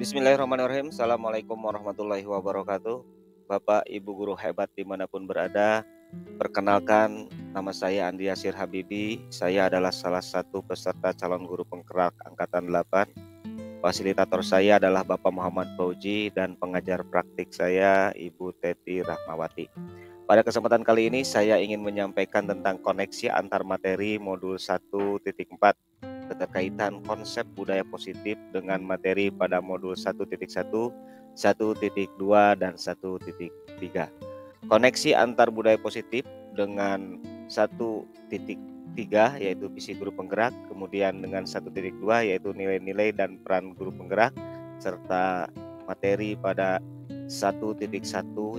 Bismillahirrahmanirrahim. Assalamualaikum warahmatullahi wabarakatuh. Bapak, Ibu guru hebat dimanapun berada. Perkenalkan, nama saya Andi Yasir Habibi. Saya adalah salah satu peserta calon guru penggerak Angkatan 8. Fasilitator saya adalah Bapak Muhammad Fauji dan pengajar praktik saya Ibu Teti Rahmawati. Pada kesempatan kali ini saya ingin menyampaikan tentang koneksi antar materi modul 1.4, keterkaitan konsep budaya positif dengan materi pada modul 1.1, 1.2, dan 1.3. Koneksi antar budaya positif dengan 1.3 yaitu visi guru penggerak, kemudian dengan 1.2 yaitu nilai-nilai dan peran guru penggerak, serta materi pada 1.1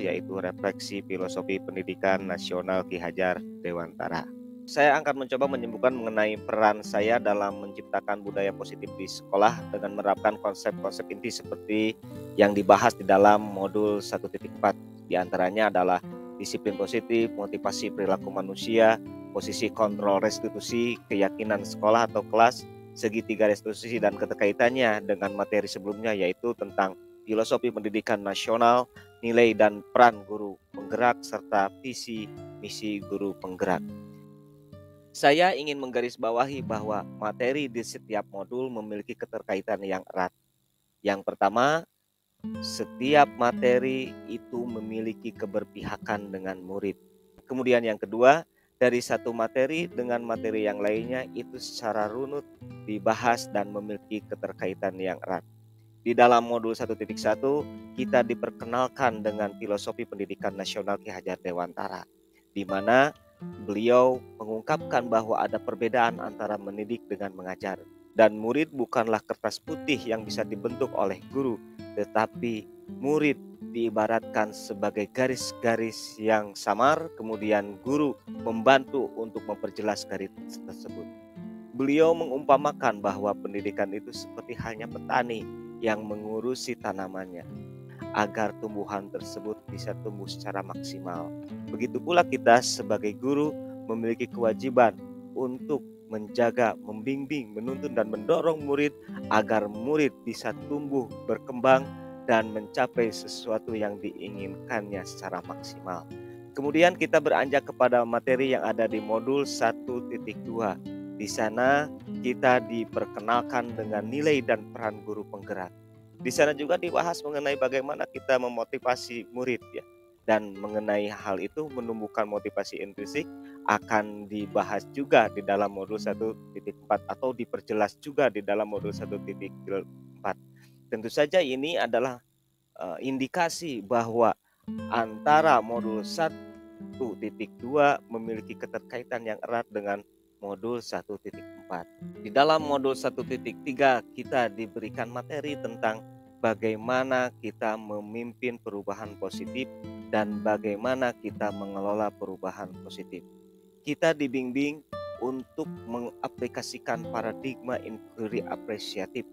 yaitu refleksi filosofi pendidikan nasional Ki Hajar Dewantara. Saya akan mencoba menyembuhkan mengenai peran saya dalam menciptakan budaya positif di sekolah dengan menerapkan konsep-konsep inti seperti yang dibahas di dalam modul 1.4. Di antaranya adalah disiplin positif, motivasi perilaku manusia, posisi kontrol restitusi, keyakinan sekolah atau kelas, segitiga restitusi, dan keterkaitannya dengan materi sebelumnya yaitu tentang filosofi pendidikan nasional, nilai dan peran guru penggerak, serta visi misi guru penggerak. Saya ingin menggarisbawahi bahwa materi di setiap modul memiliki keterkaitan yang erat. Yang pertama, setiap materi itu memiliki keberpihakan dengan murid. Kemudian yang kedua, dari satu materi dengan materi yang lainnya itu secara runut dibahas dan memiliki keterkaitan yang erat. Di dalam modul 1.1, kita diperkenalkan dengan filosofi pendidikan nasional Ki Hajar Dewantara, di mana beliau mengungkapkan bahwa ada perbedaan antara mendidik dengan mengajar. Dan murid bukanlah kertas putih yang bisa dibentuk oleh guru, tetapi murid diibaratkan sebagai garis-garis yang samar, kemudian guru membantu untuk memperjelas garis tersebut. Beliau mengumpamakan bahwa pendidikan itu seperti halnya petani yang mengurusi tanamannya agar tumbuhan tersebut bisa tumbuh secara maksimal. Begitu pula kita sebagai guru memiliki kewajiban untuk menjaga, membimbing, menuntun dan mendorong murid agar murid bisa tumbuh, berkembang dan mencapai sesuatu yang diinginkannya secara maksimal. Kemudian kita beranjak kepada materi yang ada di modul 1.2. Di sana kita diperkenalkan dengan nilai dan peran guru penggerak. Di sana juga dibahas mengenai bagaimana kita memotivasi murid ya. Dan mengenai hal itu menumbuhkan motivasi intrinsik akan dibahas juga di dalam modul 1.4 atau diperjelas juga di dalam modul 1.4. Tentu saja ini adalah indikasi bahwa antara modul 1.2 memiliki keterkaitan yang erat dengan modul 1.4. Di dalam modul 1.3 kita diberikan materi tentang bagaimana kita memimpin perubahan positif dan bagaimana kita mengelola perubahan positif. Kita dibimbing untuk mengaplikasikan paradigma inquiry apresiatif.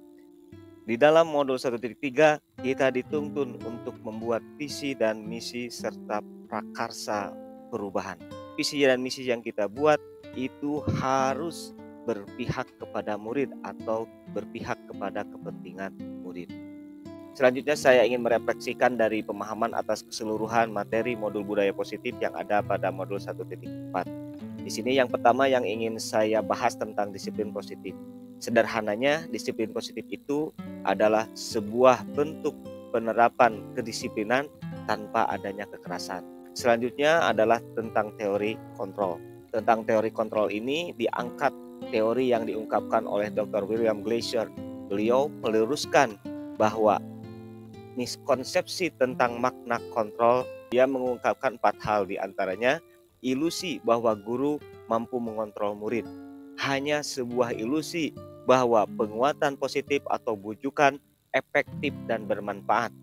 Di dalam modul 1.3 kita dituntun untuk membuat visi dan misi serta prakarsa perubahan. Visi dan misi yang kita buat itu harus berpihak kepada murid atau berpihak kepada kepentingan murid. Selanjutnya saya ingin merefleksikan dari pemahaman atas keseluruhan materi modul budaya positif yang ada pada modul 1.4. Di sini yang pertama yang ingin saya bahas tentang disiplin positif. Sederhananya, disiplin positif itu adalah sebuah bentuk penerapan kedisiplinan tanpa adanya kekerasan. Selanjutnya adalah tentang teori kontrol. Tentang teori kontrol ini diangkat teori yang diungkapkan oleh Dr. William Glasser. Beliau meluruskan bahwa miskonsepsi tentang makna kontrol. Dia mengungkapkan 4 hal, diantaranya ilusi bahwa guru mampu mengontrol murid. Hanya sebuah ilusi bahwa penguatan positif atau bujukan efektif dan bermanfaat.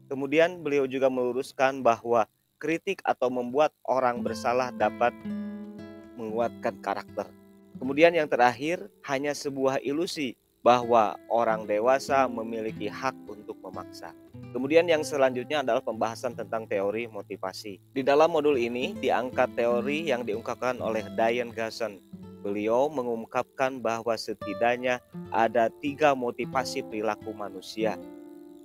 Kemudian beliau juga meluruskan bahwa kritik atau membuat orang bersalah dapat menguatkan karakter. Kemudian yang terakhir, hanya sebuah ilusi bahwa orang dewasa memiliki hak untuk memaksa. Kemudian yang selanjutnya adalah pembahasan tentang teori motivasi. Di dalam modul ini diangkat teori yang diungkapkan oleh Diane Garson. Beliau mengungkapkan bahwa setidaknya ada 3 motivasi perilaku manusia.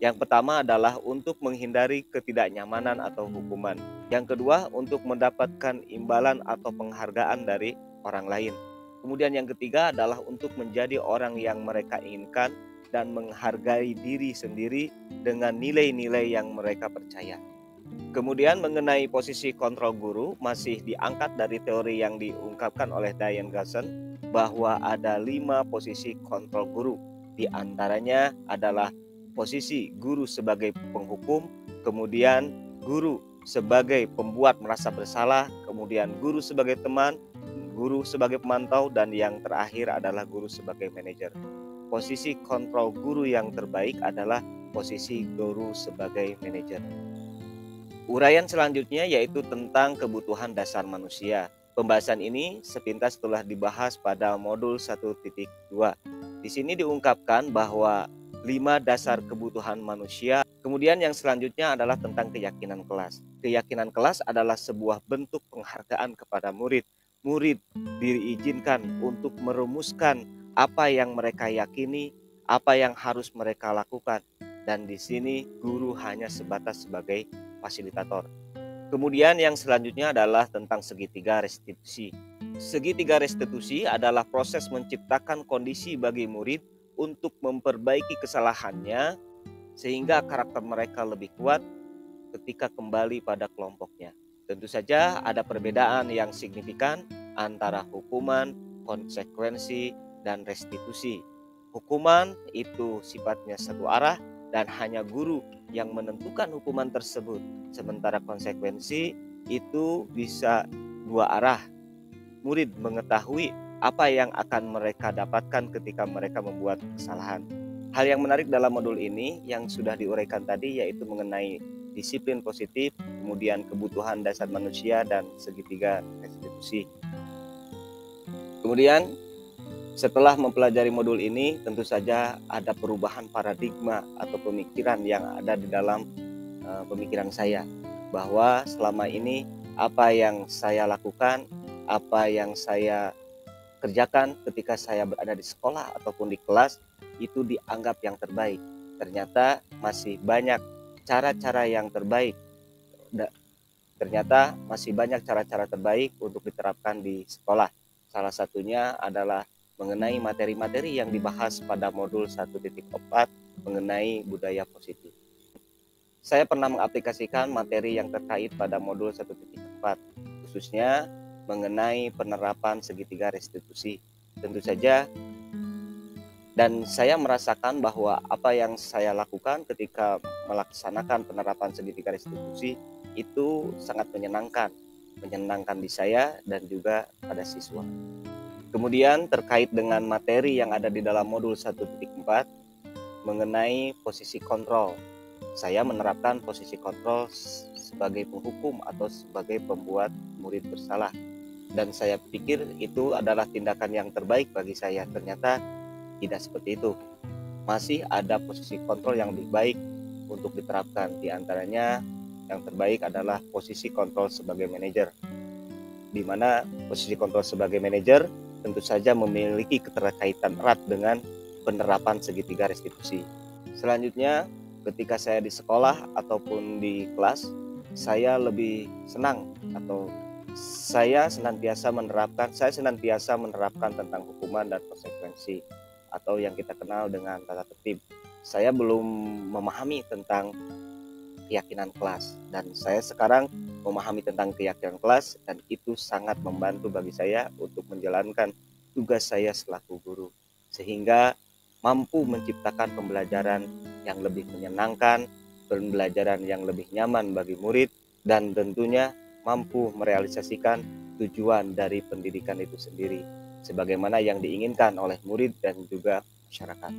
Yang pertama adalah untuk menghindari ketidaknyamanan atau hukuman. Yang kedua, untuk mendapatkan imbalan atau penghargaan dari orang lain. Kemudian yang ketiga adalah untuk menjadi orang yang mereka inginkan dan menghargai diri sendiri dengan nilai-nilai yang mereka percaya. Kemudian mengenai posisi kontrol guru masih diangkat dari teori yang diungkapkan oleh Diane Garson bahwa ada 5 posisi kontrol guru. Di antaranya adalah posisi guru sebagai penghukum, kemudian guru sebagai pembuat merasa bersalah, kemudian guru sebagai teman, guru sebagai pemantau, dan yang terakhir adalah guru sebagai manajer. Posisi kontrol guru yang terbaik adalah posisi guru sebagai manajer. Uraian selanjutnya yaitu tentang kebutuhan dasar manusia. Pembahasan ini sepintas telah dibahas pada modul 1.2. Di sini diungkapkan bahwa 5 dasar kebutuhan manusia. Kemudian yang selanjutnya adalah tentang keyakinan kelas. Keyakinan kelas adalah sebuah bentuk penghargaan kepada murid. Murid diizinkan untuk merumuskan apa yang mereka yakini, apa yang harus mereka lakukan. Dan di sini guru hanya sebatas sebagai fasilitator. Kemudian yang selanjutnya adalah tentang segitiga restitusi. Segitiga restitusi adalah proses menciptakan kondisi bagi murid untuk memperbaiki kesalahannya sehingga karakter mereka lebih kuat ketika kembali pada kelompoknya. Tentu saja ada perbedaan yang signifikan antara hukuman, konsekuensi, dan restitusi. Hukuman itu sifatnya satu arah dan hanya guru yang menentukan hukuman tersebut. Sementara konsekuensi itu bisa dua arah. Murid mengetahui apa yang akan mereka dapatkan ketika mereka membuat kesalahan. Hal yang menarik dalam modul ini yang sudah diuraikan tadi yaitu mengenai disiplin positif, kemudian kebutuhan dasar manusia, dan segitiga restitusi. Kemudian setelah mempelajari modul ini, tentu saja ada perubahan paradigma atau pemikiran yang ada di dalam pemikiran saya, bahwa selama ini apa yang saya lakukan, apa yang saya kerjakan ketika saya berada di sekolah ataupun di kelas itu dianggap yang terbaik. Ternyata masih banyak cara-cara yang terbaik. Ternyata masih banyak cara-cara terbaik untuk diterapkan di sekolah. Salah satunya adalah mengenai materi-materi yang dibahas pada modul 1.4 mengenai budaya positif. Saya pernah mengaplikasikan materi yang terkait pada modul 1.4, khususnya mengenai penerapan segitiga restitusi. Tentu saja, dan saya merasakan bahwa apa yang saya lakukan ketika melaksanakan penerapan segitiga restitusi itu sangat menyenangkan di saya dan juga pada siswa. Kemudian terkait dengan materi yang ada di dalam modul 1.4 mengenai posisi kontrol. Saya menerapkan posisi kontrol sebagai penghukum atau sebagai pembuat murid bersalah. Dan saya pikir itu adalah tindakan yang terbaik bagi saya. Ternyata tidak seperti itu. Masih ada posisi kontrol yang lebih baik untuk diterapkan. Di antaranya yang terbaik adalah posisi kontrol sebagai manajer. Di mana posisi kontrol sebagai manajer tentu saja memiliki keterkaitan erat dengan penerapan segitiga restitusi. Selanjutnya, ketika saya di sekolah ataupun di kelas, saya lebih senang atau saya senantiasa menerapkan tentang hukuman dan konsekuensi atau yang kita kenal dengan tata tertib. Saya belum memahami tentang keyakinan kelas dan saya sekarang memahami tentang keyakinan kelas dan itu sangat membantu bagi saya untuk menjalankan tugas saya selaku guru sehingga mampu menciptakan pembelajaran yang lebih menyenangkan, pembelajaran yang lebih nyaman bagi murid dan tentunya mampu merealisasikan tujuan dari pendidikan itu sendiri sebagaimana yang diinginkan oleh murid dan juga masyarakat.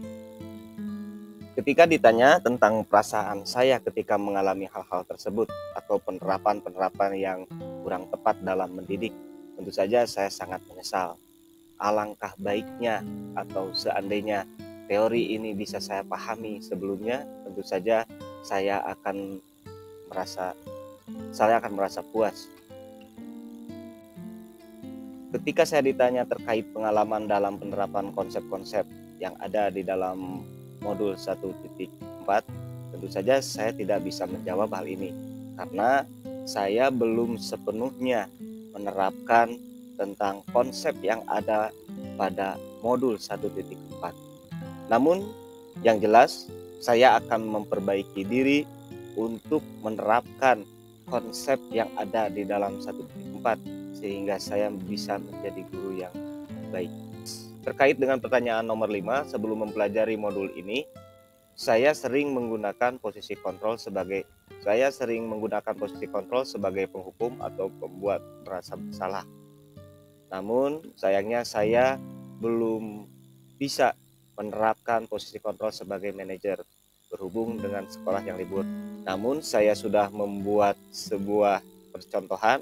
Ketika ditanya tentang perasaan saya ketika mengalami hal-hal tersebut atau penerapan-penerapan yang kurang tepat dalam mendidik, tentu saja saya sangat menyesal. Alangkah baiknya atau seandainya teori ini bisa saya pahami sebelumnya, tentu saja saya akan merasa puas. Ketika saya ditanya terkait pengalaman dalam penerapan konsep-konsep yang ada di dalam modul 1.4, Tentu saja saya tidak bisa menjawab hal ini karena saya belum sepenuhnya menerapkan tentang konsep yang ada pada modul 1.4. Namun yang jelas saya akan memperbaiki diri untuk menerapkan konsep yang ada di dalam 1.4 sehingga saya bisa menjadi guru yang baik. Terkait dengan pertanyaan nomor 5, sebelum mempelajari modul ini, saya sering menggunakan posisi kontrol sebagai penghukum atau pembuat merasa bersalah. Namun sayangnya saya belum bisa menerapkan posisi kontrol sebagai manajer berhubung dengan sekolah yang libur. Namun saya sudah membuat sebuah percontohan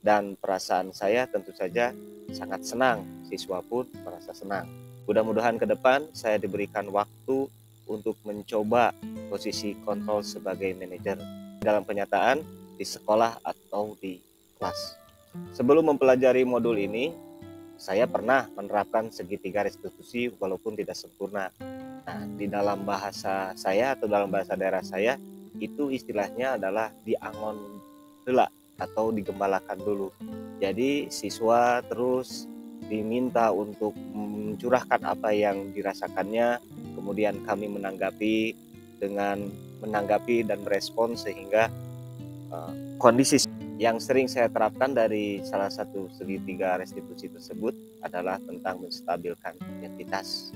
dan perasaan saya tentu saja sangat senang, siswa pun merasa senang. Mudah-mudahan ke depan saya diberikan waktu untuk mencoba posisi kontrol sebagai manajer dalam kenyataan di sekolah atau di kelas. Sebelum mempelajari modul ini, saya pernah menerapkan segitiga restitusi walaupun tidak sempurna. Nah, di dalam bahasa saya atau dalam bahasa daerah saya, itu istilahnya adalah diangon dela atau digembalakan dulu. Jadi siswa terus diminta untuk mencurahkan apa yang dirasakannya, kemudian kami menanggapi dan merespon sehingga kondisi yang sering saya terapkan dari salah satu segitiga restitusi tersebut adalah tentang menstabilkan identitas.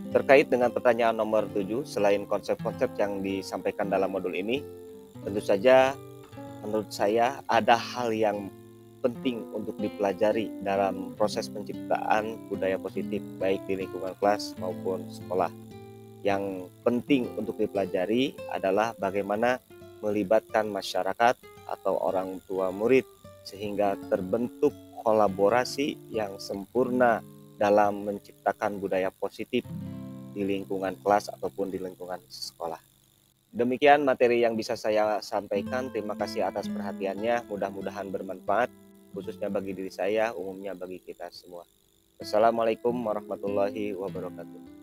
Terkait dengan pertanyaan nomor 7, selain konsep-konsep yang disampaikan dalam modul ini, tentu saja menurut saya ada hal yang penting untuk dipelajari dalam proses penciptaan budaya positif baik di lingkungan kelas maupun sekolah. Yang penting untuk dipelajari adalah bagaimana melibatkan masyarakat atau orang tua murid sehingga terbentuk kolaborasi yang sempurna dalam menciptakan budaya positif di lingkungan kelas ataupun di lingkungan sekolah. Demikian materi yang bisa saya sampaikan. Terima kasih atas perhatiannya. Mudah-mudahan bermanfaat khususnya bagi diri saya, umumnya bagi kita semua. Wassalamualaikum warahmatullahi wabarakatuh.